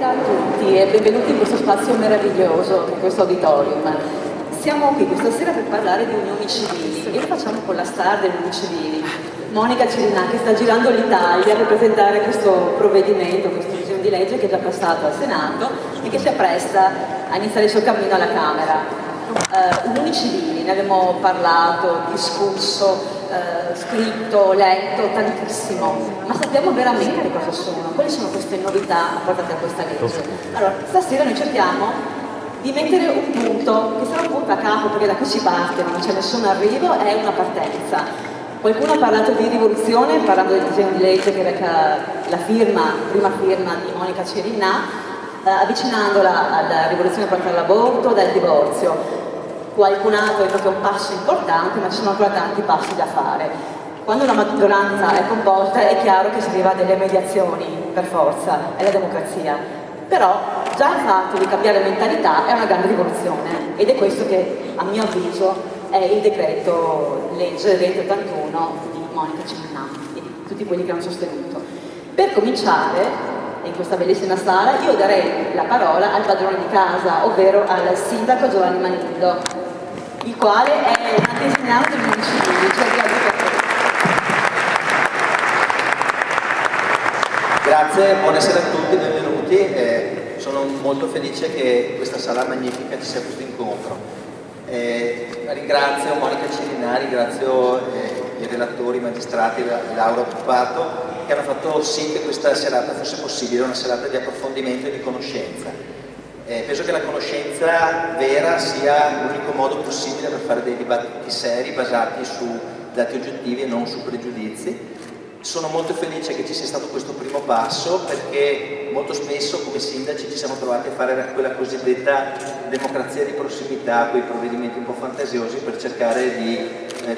Buonasera a tutti e benvenuti in questo spazio meraviglioso, in questo auditorium. Siamo qui questa sera per parlare di unioni civili e lo facciamo con la star delle unioni civili, Monica Cirinnà, che sta girando l'Italia per presentare questo provvedimento, questo disegno di legge che è già passato al Senato e che si appresta a iniziare il suo cammino alla Camera. Unioni civili, ne abbiamo parlato, discusso, scritto, letto tantissimo, ma sappiamo veramente cosa sono, quali sono queste novità apportate a questa legge. Allora, stasera noi cerchiamo di mettere un punto, che sarà un punto a capo, perché da qui si parte, non c'è nessun arrivo, è una partenza. Qualcuno ha parlato di rivoluzione, parlando del disegno di legge che reca la prima firma di Monica Cirinnà, avvicinandola alla rivoluzione contro l'aborto, dal divorzio. Qualcun altro ha detto che è un passo importante, ma ci sono ancora tanti passi da fare. Quando una maggioranza è composta è chiaro che si arriva a delle mediazioni, per forza, è la democrazia. Però già il fatto di cambiare mentalità è una grande rivoluzione ed è questo che, a mio avviso, è il decreto legge 2081 di Monica Cirinnà e di tutti quelli che hanno sostenuto. Per cominciare, in questa bellissima sala, io darei la parola al padrone di casa, ovvero al sindaco Giovanni Manillo, il quale è un antesignano dei unioni civili, Grazie, buonasera a tutti, benvenuti. Sono molto felice che questa sala magnifica ci sia questo incontro. Ringrazio Monica Cirinnà, ringrazio i relatori, i magistrati, Laura Puppato, che hanno fatto sì che questa serata fosse possibile, una serata di approfondimento e di conoscenza. Penso che la conoscenza vera sia l'unico modo possibile per fare dei dibattiti seri basati su dati oggettivi e non su pregiudizi. Sono molto felice che ci sia stato questo primo passo, perché molto spesso come sindaci ci siamo trovati a fare quella cosiddetta democrazia di prossimità, quei provvedimenti un po' fantasiosi per cercare di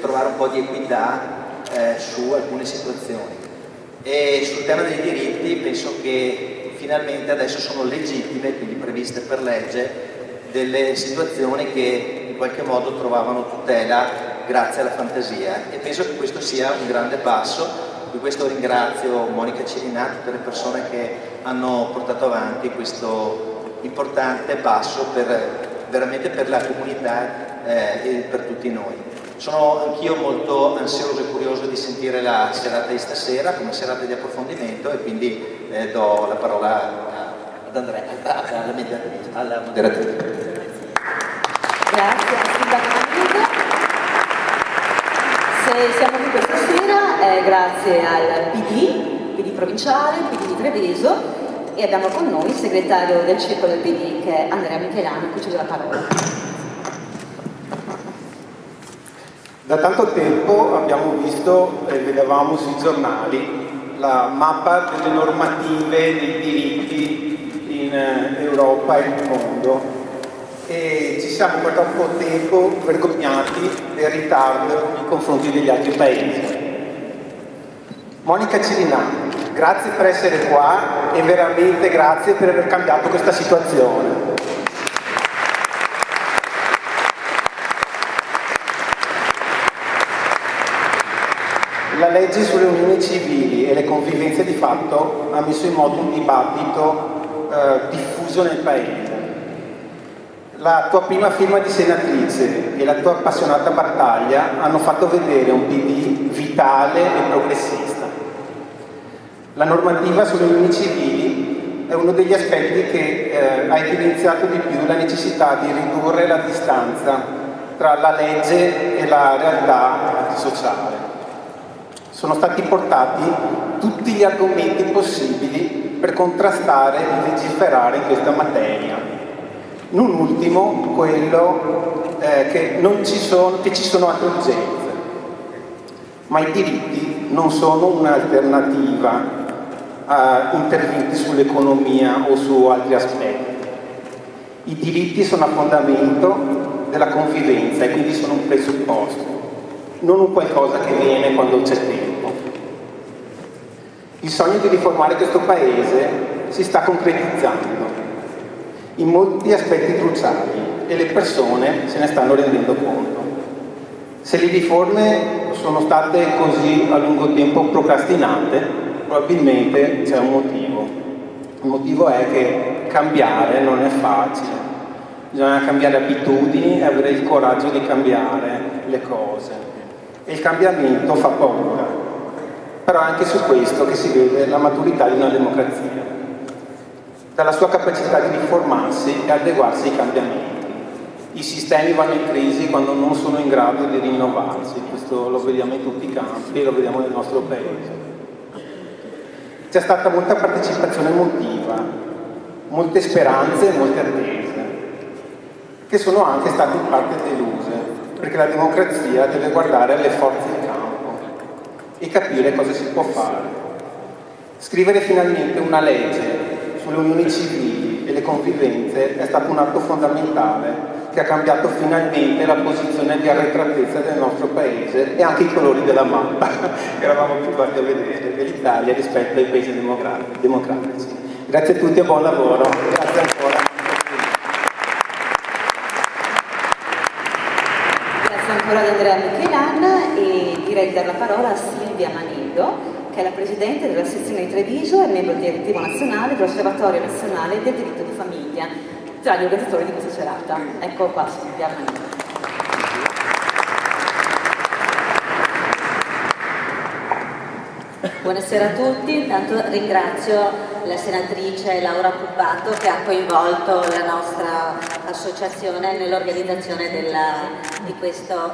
trovare un po' di equità su alcune situazioni. E sul tema dei diritti penso che finalmente adesso sono legittime, quindi previste per legge, delle situazioni che in qualche modo trovavano tutela grazie alla fantasia, e penso che questo sia un grande passo. Di questo ringrazio Monica Cirinnà, tutte le persone che hanno portato avanti questo importante passo veramente per la comunità e per tutti noi. Sono anch'io molto ansioso e curioso di sentire la serata di stasera come serata di approfondimento, e quindi do la parola ad Andrea, alla moderatrice. Grazie al sindaco Manillo. Se siamo qui questa sera è grazie al PD provinciale, PD di Treviso, e abbiamo con noi il segretario del circolo del PD che è Andrea Michelani, a cui cedo la parola. Da tanto tempo abbiamo visto e vedevamo sui giornali la mappa delle normative dei diritti in Europa e nel mondo, e ci siamo per troppo tempo vergognati del ritardo nei confronti degli altri paesi. Monica Cirinnà, grazie per essere qua e veramente grazie per aver cambiato questa situazione. La legge sulle unioni civili e le convivenze di fatto ha messo in moto un dibattito diffuso nel Paese. La tua prima firma di senatrice e la tua appassionata battaglia hanno fatto vedere un PD vitale e progressista. La normativa sulle unioni civili è uno degli aspetti che ha evidenziato di più la necessità di ridurre la distanza tra la legge e la realtà sociale. Sono stati portati tutti gli argomenti possibili per contrastare e legiferare in questa materia. Non ultimo quello che ci sono altre urgenze, ma i diritti non sono un'alternativa a interventi sull'economia o su altri aspetti. I diritti sono a fondamento della convivenza e quindi sono un presupposto, non un qualcosa che viene quando c'è tempo. Il sogno di riformare questo Paese si sta concretizzando in molti aspetti cruciali e le persone se ne stanno rendendo conto. Se le riforme sono state così a lungo tempo procrastinate, probabilmente c'è un motivo. Il motivo è che cambiare non è facile, bisogna cambiare abitudini e avere il coraggio di cambiare le cose. E il cambiamento fa paura, però è anche su questo che si vede la maturità di una democrazia, dalla sua capacità di riformarsi e adeguarsi ai cambiamenti. I sistemi vanno in crisi quando non sono in grado di rinnovarsi, questo lo vediamo in tutti i campi, lo vediamo nel nostro paese. C'è stata molta partecipazione emotiva, molte speranze e molte attese, che sono anche state in parte deluse, perché la democrazia deve guardare alle forze in campo e capire cosa si può fare. Scrivere finalmente una legge sulle unioni civili e le convivenze è stato un atto fondamentale che ha cambiato finalmente la posizione di arretratezza del nostro paese e anche i colori della mappa che eravamo abituati a vedere dell'Italia rispetto ai paesi democratici. Grazie a tutti e buon lavoro. Grazie ancora. Grazie ancora ad Andrea Michelan e direi di dare la parola a Silvia Manido, che è la Presidente della sezione di Treviso e membro direttivo nazionale dell'Osservatorio Nazionale del Diritto di Famiglia, tra gli organizzatori di questa serata. Ecco qua Silvia Manido. Buonasera a tutti, intanto ringrazio la senatrice Laura Puppato che ha coinvolto la nostra associazione nell'organizzazione di questo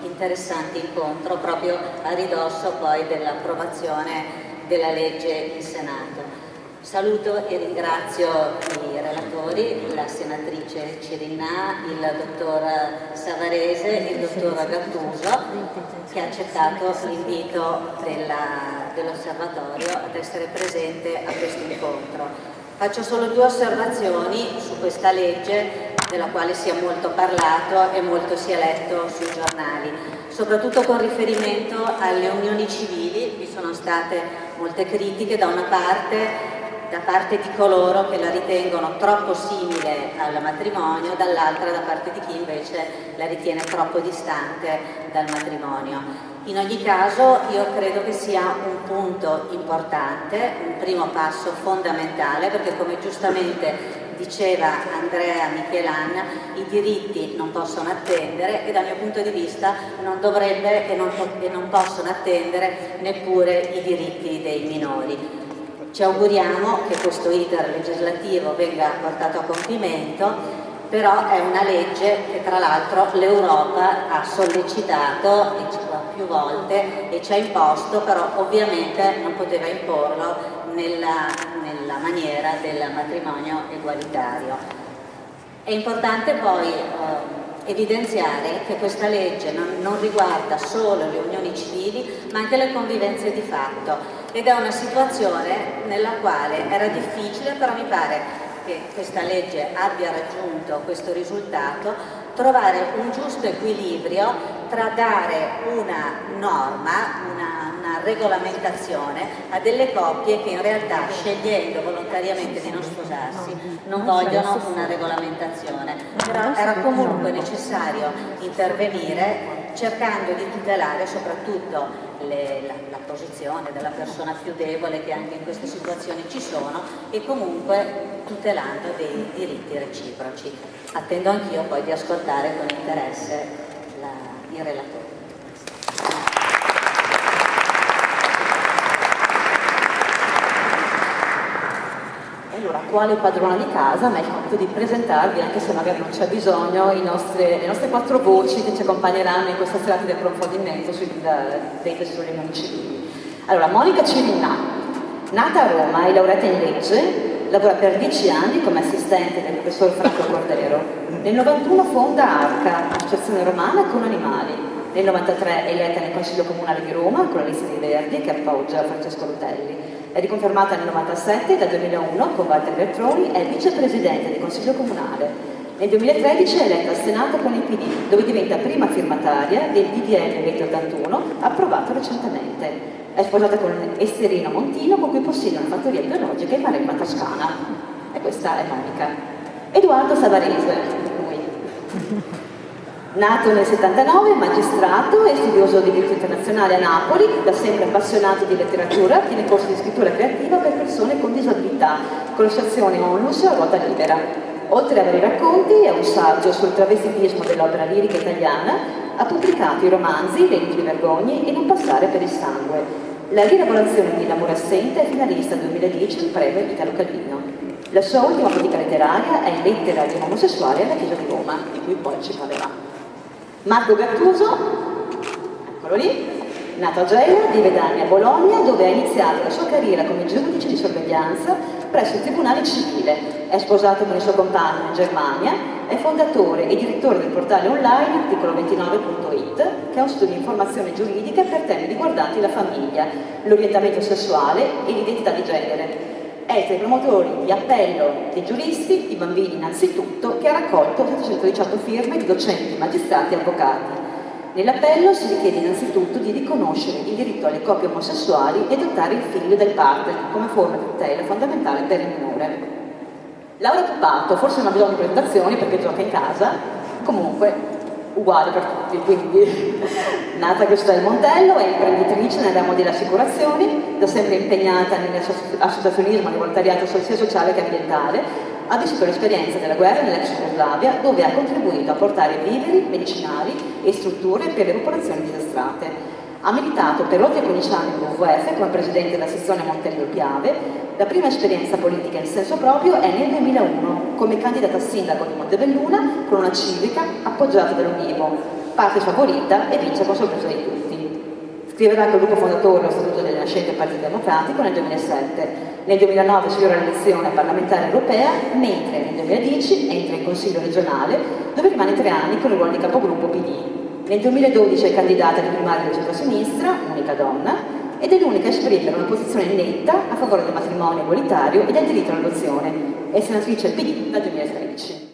interessante incontro proprio a ridosso poi dell'approvazione della legge in Senato. Saluto e ringrazio i relatori, la senatrice Cirinnà, il dottor Savarese e il dottor Gattuso, che ha accettato l'invito dell'osservatorio ad essere presente a questo incontro. Faccio solo due osservazioni su questa legge, della quale si è molto parlato e molto si è letto sui giornali, soprattutto con riferimento alle unioni civili. Vi sono state molte critiche da parte di coloro che la ritengono troppo simile al matrimonio, dall'altra da parte di chi invece la ritiene troppo distante dal matrimonio. In ogni caso io credo che sia un punto importante, un primo passo fondamentale, perché come giustamente diceva Andrea Michelan, i diritti non possono attendere e dal mio punto di vista non dovrebbe e non possono attendere neppure i diritti dei minori. Ci auguriamo che questo iter legislativo venga portato a compimento, però è una legge che tra l'altro l'Europa ha sollecitato più volte e ci ha imposto, però ovviamente non poteva imporlo nella maniera del matrimonio egualitario. È importante poi evidenziare che questa legge non riguarda solo le unioni civili ma anche le convivenze di fatto, ed è una situazione nella quale era difficile, però mi pare che questa legge abbia raggiunto questo risultato, trovare un giusto equilibrio tra dare una norma, una regolamentazione a delle coppie che in realtà, scegliendo volontariamente di non sposarsi, non vogliono una regolamentazione. Però era comunque necessario intervenire cercando di tutelare soprattutto la posizione della persona più debole, che anche in queste situazioni ci sono, e comunque tutelando dei diritti reciproci. Attendo anch'io poi di ascoltare con interesse il relatore. Allora, quale padrona di casa mi ha il compito di presentarvi, anche se magari non c'è bisogno, le nostre quattro voci che ci accompagneranno in questa serata di approfondimento sulle unioni civili. Allora, Monica Cirinnà, nata a Roma e laureata in legge, lavora per 10 anni come assistente del professor Franco Cordero. Nel 91 fonda ARCA, Associazione Romana con Animali. Nel 93 è eletta nel Consiglio Comunale di Roma con la lista dei Verdi che appoggia Francesco Rutelli. È riconfermata nel 97 e dal 2001 con Walter Veltroni è vicepresidente del Consiglio Comunale. Nel 2013 è eletta al Senato con il PD, dove diventa prima firmataria del DDL 2081, approvato recentemente. È sposata con Esterino Montino, con cui possiede una fattoria biologica in Maremma Toscana. E questa è Monica. Edoardo Savarese, Nato nel 79, magistrato e studioso di diritto internazionale a Napoli, da sempre appassionato di letteratura, tiene corsi di scrittura creativa per persone con disabilità, con l'associazione Onlus a ruota libera. Oltre a vari racconti e un saggio sul travestitismo dell'opera lirica italiana, ha pubblicato i romanzi Le inutili vergogne e Non passare per il sangue. La rielaborazione di L'amore assente è finalista 2010 al premio Italo Calvino. La sua ultima fatica letteraria è in Lettera di un omosessuale alla Chiesa di Roma, di cui poi ci parlerà. Marco Gattuso, eccolo lì, nato a Gela, vive da anni a Bologna, dove ha iniziato la sua carriera come giudice di sorveglianza presso il Tribunale Civile. È sposato con il suo compagno in Germania, è fondatore e direttore del portale online articolo29.it, che è un sito di informazione giuridica per temi riguardanti la famiglia, l'orientamento sessuale e l'identità di genere. È tra i promotori di appello dei giuristi, i bambini innanzitutto, che ha raccolto 718 firme di docenti, magistrati e avvocati. Nell'appello si richiede innanzitutto di riconoscere il diritto alle coppie omosessuali e adottare il figlio del partner come forma di tutela fondamentale per il minore. Laura Puppato, forse non ha bisogno di presentazioni perché gioca in casa, comunque uguale per tutti, quindi nata a Castelmontello, è imprenditrice nel ramo delle assicurazioni, da sempre impegnata nell'associazionismo e nel volontariato sia sociale che ambientale. Ha vissuto l'esperienza della guerra nell'ex Jugoslavia, dove ha contribuito a portare viveri, medicinali e strutture per le popolazioni disastrate. Ha militato per oltre 15 anni nel WWF come presidente della sezione Monterio Piave. La prima esperienza politica in senso proprio è nel 2001, come candidata a sindaco di Montebelluna con una civica appoggiata dall'Ulivo, parte favorita e vince con sorpresa di tutti. Scriverà col gruppo fondatore lo Statuto del nascente Partito Democratico nel 2007. Nel 2009 sfiora l'elezione parlamentare europea, mentre nel 2010 entra in Consiglio regionale, dove rimane 3 anni con il ruolo di capogruppo PD. Nel 2012 è candidata di primaria del centro-sinistra, unica donna, ed è l'unica a esprimere una posizione netta a favore del matrimonio egualitario e del diritto all'adozione. È senatrice PD dal 2013.